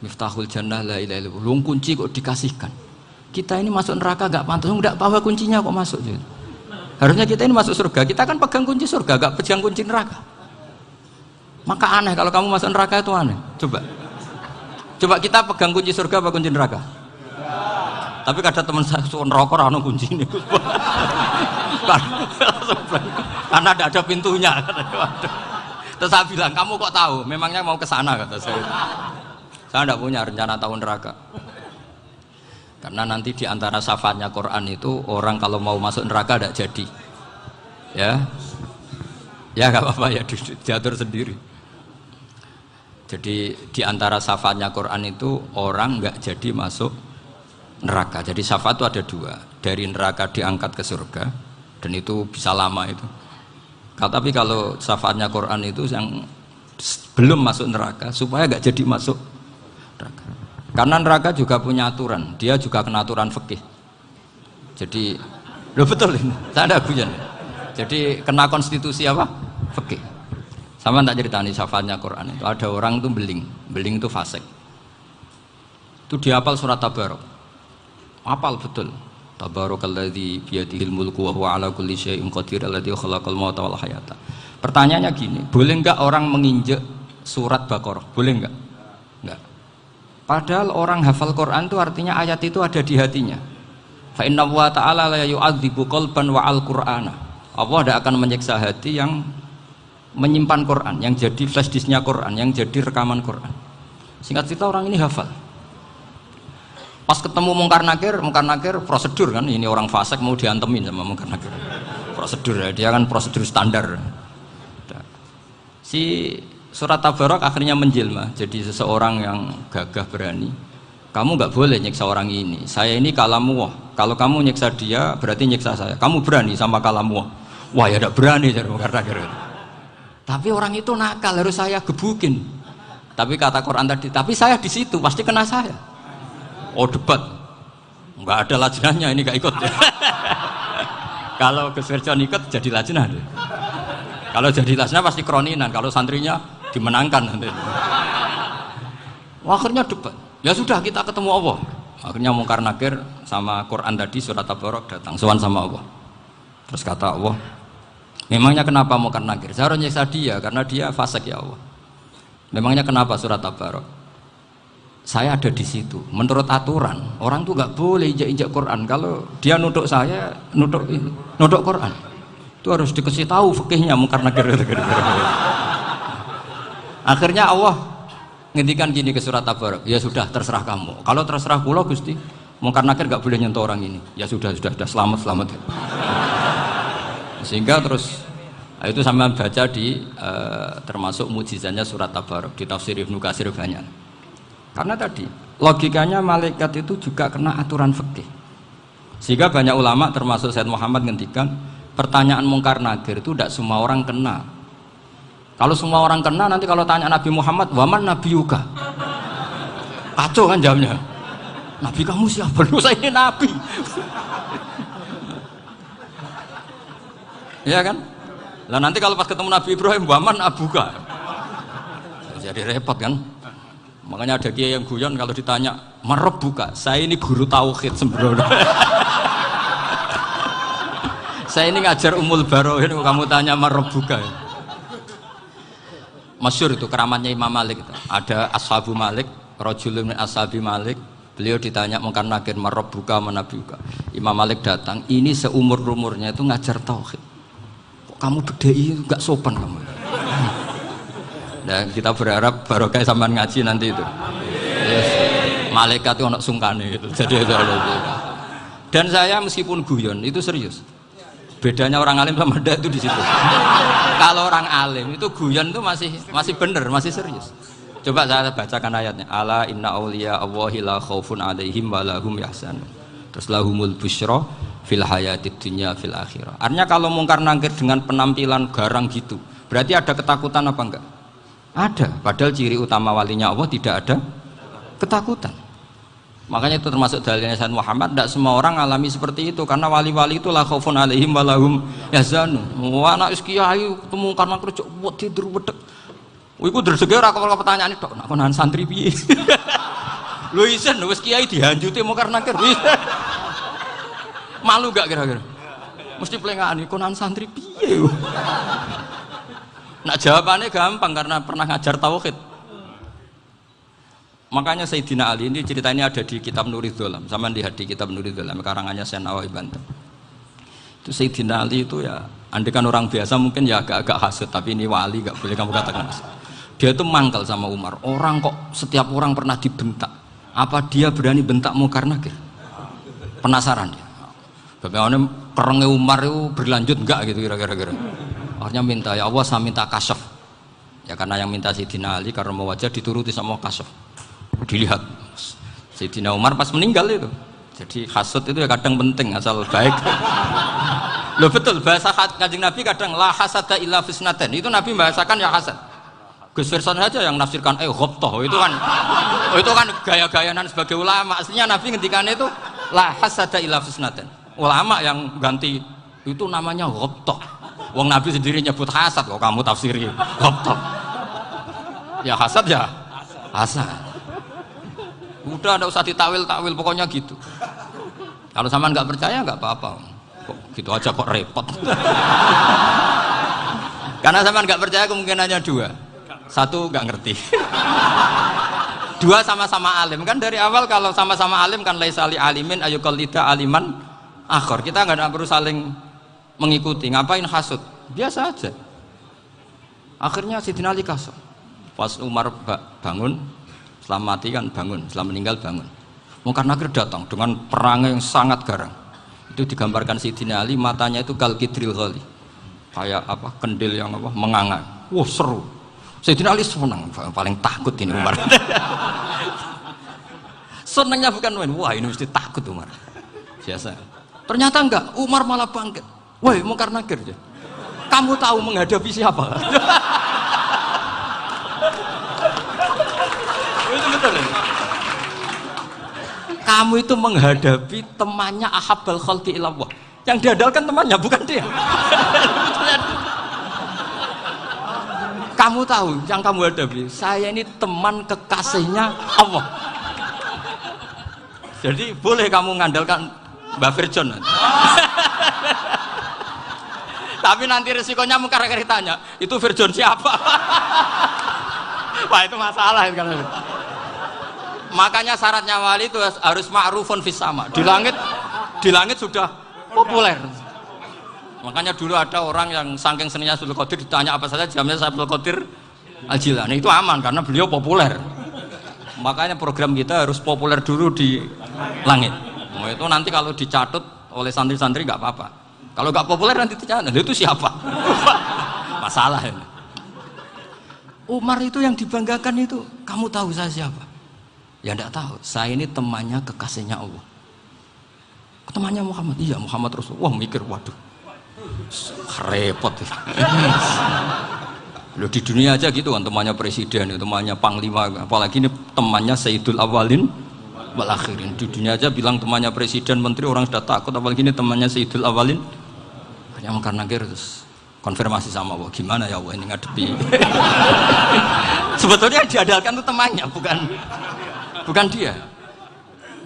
Miftahul jannah la ilaha illallah. Lu kunci kok dikasihkan. Kita ini masuk neraka gak pantas, enggak bawa kuncinya kok masuk. Harusnya kita ini masuk surga, kita kan pegang kunci surga, gak pegang kunci neraka. Maka aneh kalau kamu masuk neraka itu aneh. Coba kita pegang kunci surga apa kunci neraka? Tapi kadang teman saya suka neraka ora ono kuncine. Karena tidak ada pintunya. Terus saya bilang, kamu kok tahu? Memangnya mau ke sana kata saya. Saya tidak punya rencana tahu neraka. Karena nanti di antara syafaatnya Quran itu orang kalau mau masuk neraka tidak jadi. Ya nggak apa-apa ya, diatur sendiri. Jadi di antara syafaatnya Quran itu orang nggak jadi masuk neraka. Jadi syafaat itu ada dua, dari neraka diangkat ke surga, dan itu bisa lama itu. Tapi kalau syafaatnya Quran itu yang belum masuk neraka supaya nggak jadi masuk neraka. Karena neraka juga punya aturan, dia juga kena aturan fikih. Jadi, loh betul ini, saya ada guyon. Jadi kena konstitusi apa? Fikih. Sama tak ceritani syafaatnya Quran itu, ada orang itu beling itu fasik. Itu dihafal surat Tabarok. Hafal betul. Tabarakalladzi biyadihil mulku wa huwa ala kulli syai'in qadir alladzi khalaqal mauta wal hayata. Pertanyaannya gini, boleh enggak orang menginjek surat Baqarah? Boleh enggak? Enggak. Padahal orang hafal Quran itu artinya ayat itu ada di hatinya. Fa inna wa ta'ala la yu'adzibu qalban wa al-Qur'ana. Allah tidak akan menyiksa hati yang menyimpan Quran, yang jadi flash disknya Quran, yang jadi rekaman Quran. Singkat cerita orang ini hafal. Pas ketemu Mungkar Nakir prosedur kan, ini orang fasik mau diantemin sama Mungkar Nakir. Prosedur ya, dia kan prosedur standar. Si surat Tabarok akhirnya menjelma jadi seseorang yang gagah berani. Kamu nggak boleh nyiksa orang ini. Saya ini kalamullah. Kalau kamu nyiksa dia berarti nyiksa saya. Kamu berani sama kalamullah. Wah ya tidak berani jadi Mungkar Nakir. Tapi orang itu nakal, harus saya gebukin. Tapi kata Quran tadi, tapi saya di situ pasti kena saya. Oh debat, nggak ada lajnahnya, ini nggak ikut. Kalau Gus Firjon ikut jadi lajnah. Kalau jadi lajnah pasti kroninan, kalau santrinya dimenangkan nanti. Akhirnya debat. Ya sudah kita ketemu Allah. Akhirnya Mungkar Nakir sama Quran tadi surat Tabarok datang sowan sama Allah. Terus kata Allah, memangnya kenapa Mungkar Nakir? Saya harus nyiksa dia karena dia fasik ya Allah. Memangnya kenapa surat Tabarok? Saya ada di situ. Menurut aturan, orang tuh nggak boleh injak-injak Quran. Kalau dia nutuk saya, nutuk Quran, itu harus dikasih tahu fikihnya Mungkar Nakir. Akhirnya Allah ngendikan gini ke surat Tabarok, ya sudah terserah kamu. Kalau terserah kula Gusti, Mungkar Nakir nggak boleh nyentuh orang ini. Ya sudah selamat. Sehingga terus itu sama baca di termasuk mujizatnya surat Tabarok di tafsir Ibnu Katsir banyak. Karena tadi logikanya malaikat itu juga kena aturan fikih. Sehingga banyak ulama termasuk Said Muhammad ngendikan pertanyaan Mungkar Nakir itu tidak semua orang kena. Kalau semua orang kena nanti kalau tanya Nabi Muhammad, waman nabiyuka? Kacau kan jawabnya. Nabi kamu siapa? Lu saya ini nabi. Ya kan? Lah nanti kalau pas ketemu Nabi Ibrahim, waman abuka? Jadi repot kan? Makanya ada kiai yang guyon kalau ditanya marab buka, saya ini guru tauhid sembrono. Saya ini ngajar Ummul Barohin, kamu tanya marab buka. Masyhur itu keramatnya Imam Malik itu. Ada Ashabu Malik, rajulun min ashabi Malik, beliau ditanya Mungkar Nakir marab buka manabi buka. Imam Malik datang, ini seumur-umurnya itu ngajar tauhid. Kok kamu bedai enggak sopan kamu? Dan kita berharap barokah sampean ngaji nanti itu. Yes. Malaikat itu anak sungkane gitu. Jadi itu. Dan saya meskipun guyon itu serius. Bedanya orang alim sama ndak itu di situ. Kalau orang alim itu guyon itu masih bener, masih serius. Coba saya bacakan ayatnya. Ala inna auliya Allahi la khaufun alaihim wa lahum yahzanun. Terus lahumul busyra fil hayatid dunya fil akhirah. Artinya kalau Mungkar Nakir dengan penampilan garang gitu, berarti ada ketakutan apa enggak? Ada, padahal ciri utama walinya Allah tidak ada ketakutan. Makanya itu termasuk dalilnya Sayyid Muhammad, tidak semua orang alami seperti itu karena wali-wali itu la khaufun alaihim wa lahum yahzanun. Wah anak kiai ketemu karena kerja buat tidur wedek. Iku dresege ora kok pertanyaan tok, nak konan santri piye? Lho isen wis kiai dihanjuti mungkar nakir. Malu gak kira-kira? Mesti pelengani konan santri piye. Nak jawabannya gampang karena pernah ngajar tauhid. Makanya Sayyidina Ali ini ceritanya ada di kitab Nurul Dholam. Sama lihat di kitab Nurul Dholam karangannya Syekh Nawawi Banten. Itu Sayyidina Ali itu ya, andekan orang biasa mungkin ya agak-agak hasut, tapi ini wali gak boleh kamu katakan hasut. Dia itu mangkal sama Umar. Orang kok setiap orang pernah dibentak. Apa dia berani bentak Munkar Nakir? Penasaran dia. Bagaimana kerengnya Umar itu berlanjut enggak gitu kira-kira. Akhirnya minta, ya Allah saya minta kasyaf. Ya karena yang minta Sayyidina Ali karena mau wajah dituruti sama kasyaf. Dilihat Sayyidina Umar pas meninggal itu. Jadi hasud itu ya kadang penting asal baik. Loh betul bahasa Kanjeng Nabi kadang la hasada illa fisnaten. Itu Nabi bahasakan ya hasad. Gus Firson saja yang nafsirkan ghobtoh itu kan gaya-gayanan sebagai ulama. Aslinya Nabi ngendikan itu la hasada illa fisnaten. Ulama yang ganti itu namanya ghobtoh. Wong Nabi sendiri nyebut hasad kok kamu tafsiri ghobtoh. Ya hasad ya hasad. Udah nggak usah ditawil-tawil pokoknya gitu. Kalau sama nggak percaya nggak apa-apa. Kok gitu aja kok repot. Karena sama nggak percaya kemungkinannya dua. Satu nggak ngerti. Dua sama-sama alim kan dari awal kalau sama-sama alim kan laisali alimin ayuqallida aliman akhor. Kita nggak perlu saling mengikuti. Ngapain hasud? Biasa aja. Akhirnya Sayyidina Ali kasar. Pas Umar bangun, setelah mati kan bangun, setelah meninggal bangun. Munkar Nakir datang dengan perang yang sangat garang. Itu digambarkan Sayyidina Ali matanya itu kalkidril ghali. Kayak apa? Kendil yang apa? Menganga. Wah seru. Sayyidina Ali senang, paling takut ini Umar. Senangnya bukan main. Wah ini mesti takut Umar. Biasa. Ternyata enggak, Umar malah bangkit. Woi Munkar Nakir. Kamu tahu menghadapi siapa? Itu betul ya? Kamu itu menghadapi temannya ahabbal khalqi ilallah. Yang diandalkan temannya bukan dia. Kamu tahu yang kamu hadapi, saya ini teman kekasihnya Allah. Jadi boleh kamu mengandalkan Mbak Virjon. Tapi nanti resikonya Munkar Nakir tanya, itu Virjon siapa? Wah itu masalah kan. Makanya syaratnya wali itu harus ma'rufun fis sama. Di langit sudah populer. Makanya dulu ada orang yang saking seninya Abdul Qadir ditanya apa saja jamnya Abdul Qadir Al-Jilani. Itu aman karena beliau populer. Makanya program kita harus populer dulu di langit. Nah, itu nanti kalau dicatut oleh santri-santri nggak apa-apa. Kalau nggak populer nanti dicatat, itu siapa? Masalah ini. Umar itu yang dibanggakan itu, kamu tahu saya siapa? Ya enggak tahu, saya ini temannya kekasihnya Allah. Temannya Muhammad, iya Muhammad Rasul. Wah mikir, waduh, repot. Loh di dunia aja gitu kan, temannya presiden, temannya panglima, apalagi ini temannya Sayyidul Awalin wal Akhirin. Di dunia aja bilang temannya presiden, menteri orang sudah takut, apalagi ini temannya Sayyidul Awalin. Yang Munkar Nakir terus konfirmasi sama Allah, gimana ya Allah ini ngadepi. Sebetulnya yang diandalkan itu temannya, bukan dia.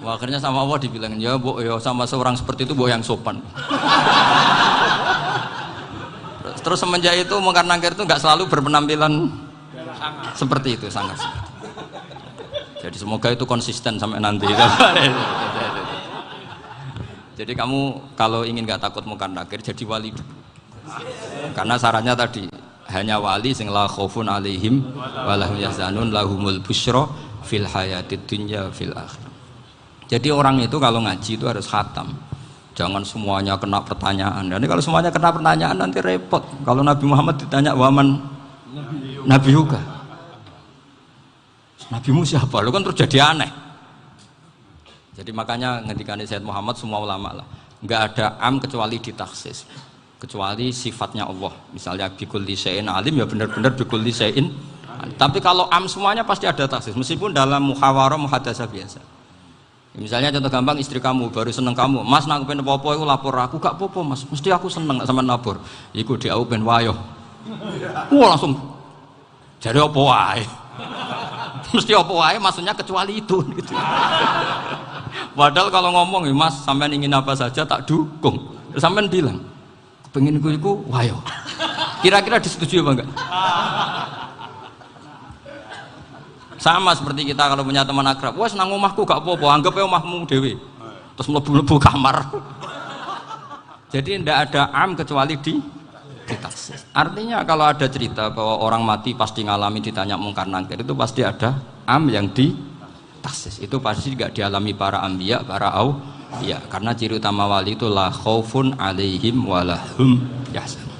Wah, akhirnya sama Allah dibilang, ya bu, ya sama seorang seperti itu bu yang sopan. Terus semenjak itu Munkar Nakir itu nggak selalu berpenampilan seperti itu, sangat. Jadi semoga itu konsisten sampai nanti. Jadi kamu kalau ingin nggak takut Munkar Nakir jadi wali dulu. Karena syaratnya tadi hanya wali sing la khaufun alaihim walahum yahzanun lahumul busyra fil hayatid dunya fil akhirah. Jadi orang itu kalau ngaji itu harus khatam. Jangan semuanya kena pertanyaan. Dan kalau semuanya kena pertanyaan nanti repot. Kalau Nabi Muhammad ditanya waman Nabi juga. Nabimu siapa? Lu kan terus jadi aneh. Jadi makanya ngendikane Sayyid Muhammad semua ulama lah, nggak ada am kecuali ditaksis, kecuali sifatnya Allah. Misalnya bikulli syai'in alim ya benar-benar bikulli syai'in. Tapi kalau am semuanya pasti ada taksis, meskipun dalam muhawarah muhadasah biasa. Misalnya contoh gampang, istri kamu baru seneng kamu, mas nak pengen popo itu lapor aku, gak popo mas, mesti aku seneng sama lapor. Iku dia pengen wayo, wah langsung jadi apa wae. mesti apa wae maksudnya kecuali itu gitu. Padahal kalau ngomong ya Mas sampean ingin apa saja tak dukung. Sampean bilang kepengin iku wayo. Kira-kira disetujui apa enggak? Sama seperti kita kalau punya teman akrab, wes nang omahku gak apa-apa, anggap aja omahmu dhewe. Terus mlebu-mlebu kamar. Jadi tidak ada am kecuali di taksis. Artinya kalau ada cerita bahwa orang mati pasti ngalami ditanya mungkar nangkir, itu pasti ada am yang di taksis. Itu pasti tidak dialami para anbiya, para auliya. Karena ciri utama wali itu la khaufun alaihim walahum yahzanun.